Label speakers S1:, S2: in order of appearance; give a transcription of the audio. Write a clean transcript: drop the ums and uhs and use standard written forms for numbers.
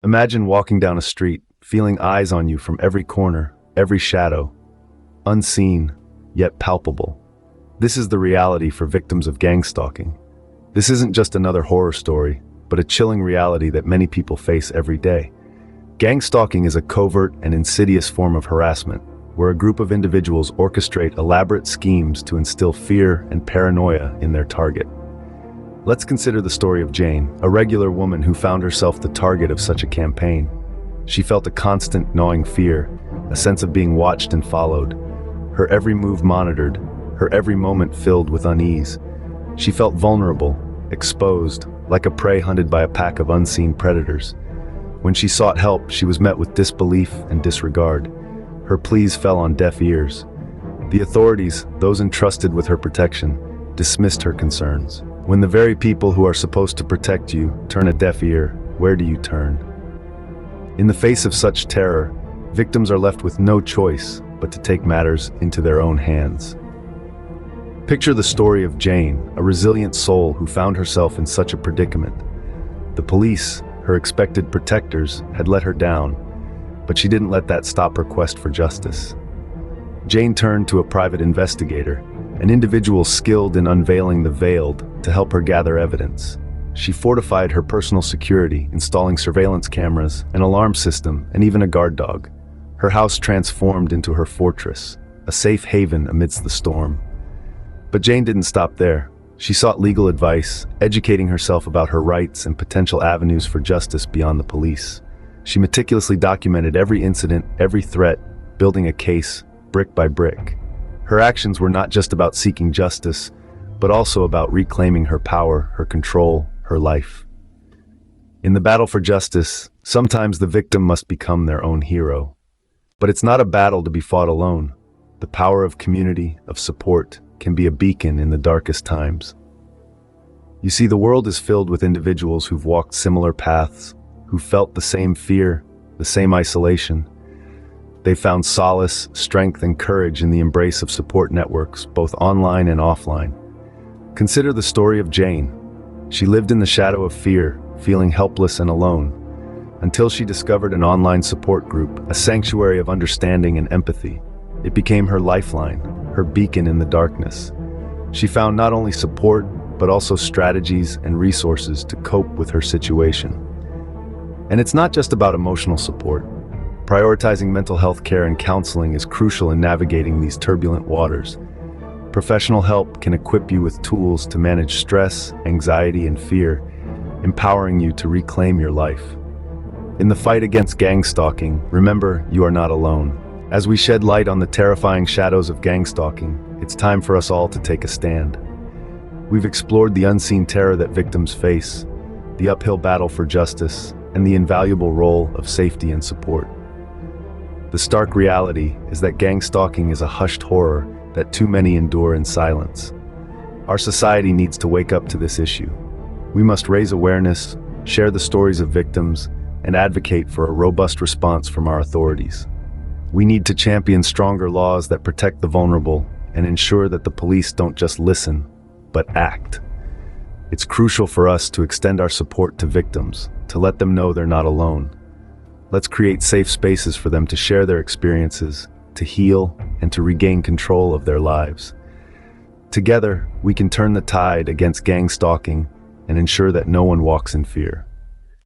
S1: Imagine walking down a street, feeling eyes on you from every corner, every shadow, unseen, yet palpable. This is the reality for victims of gang stalking. This isn't just another horror story, but a chilling reality that many people face every day. Gang stalking is a covert and insidious form of harassment, where a group of individuals orchestrate elaborate schemes to instill fear and paranoia in their target. Let's consider the story of Jane, a regular woman who found herself the target of such a campaign. She felt a constant gnawing fear, a sense of being watched and followed, her every move monitored, her every moment filled with unease. She felt vulnerable, exposed, like a prey hunted by a pack of unseen predators. When she sought help, she was met with disbelief and disregard. Her pleas fell on deaf ears. The authorities, those entrusted with her protection, dismissed her concerns. When the very people who are supposed to protect you turn a deaf ear, where do you turn? In the face of such terror, victims are left with no choice but to take matters into their own hands. Picture the story of Jane, a resilient soul who found herself in such a predicament. The police, her expected protectors, had let her down, but she didn't let that stop her quest for justice. Jane turned to a private investigator, an individual skilled in unveiling the veiled, to help her gather evidence. She fortified her personal security, installing surveillance cameras, an alarm system, and even a guard dog. Her house transformed into her fortress, a safe haven amidst the storm. But Jane didn't stop there. She sought legal advice, educating herself about her rights and potential avenues for justice beyond the police. She meticulously documented every incident, every threat, building a case, brick by brick. Her actions were not just about seeking justice, but also about reclaiming her power, her control, her life. In the battle for justice, sometimes the victim must become their own hero. But it's not a battle to be fought alone. The power of community, of support, can be a beacon in the darkest times. You see, the world is filled with individuals who've walked similar paths, who felt the same fear, the same isolation. They found solace, strength, and courage in the embrace of support networks, both online and offline. Consider the story of Jane. She lived in the shadow of fear, feeling helpless and alone, until she discovered an online support group, a sanctuary of understanding and empathy. It became her lifeline, her beacon in the darkness. She found not only support, but also strategies and resources to cope with her situation. And it's not just about emotional support. Prioritizing mental health care and counseling is crucial in navigating these turbulent waters. Professional help can equip you with tools to manage stress, anxiety, and fear, empowering you to reclaim your life. In the fight against gang stalking, remember, you are not alone. As we shed light on the terrifying shadows of gang stalking, it's time for us all to take a stand. We've explored the unseen terror that victims face, the uphill battle for justice, and the invaluable role of safety and support. The stark reality is that gang stalking is a hushed horror that too many endure in silence. Our society needs to wake up to this issue. We must raise awareness, share the stories of victims, and advocate for a robust response from our authorities. We need to champion stronger laws that protect the vulnerable and ensure that the police don't just listen, but act. It's crucial for us to extend our support to victims, to let them know they're not alone. Let's create safe spaces for them to share their experiences, to heal, and to regain control of their lives. Together, we can turn the tide against gang stalking and ensure that no one walks in fear.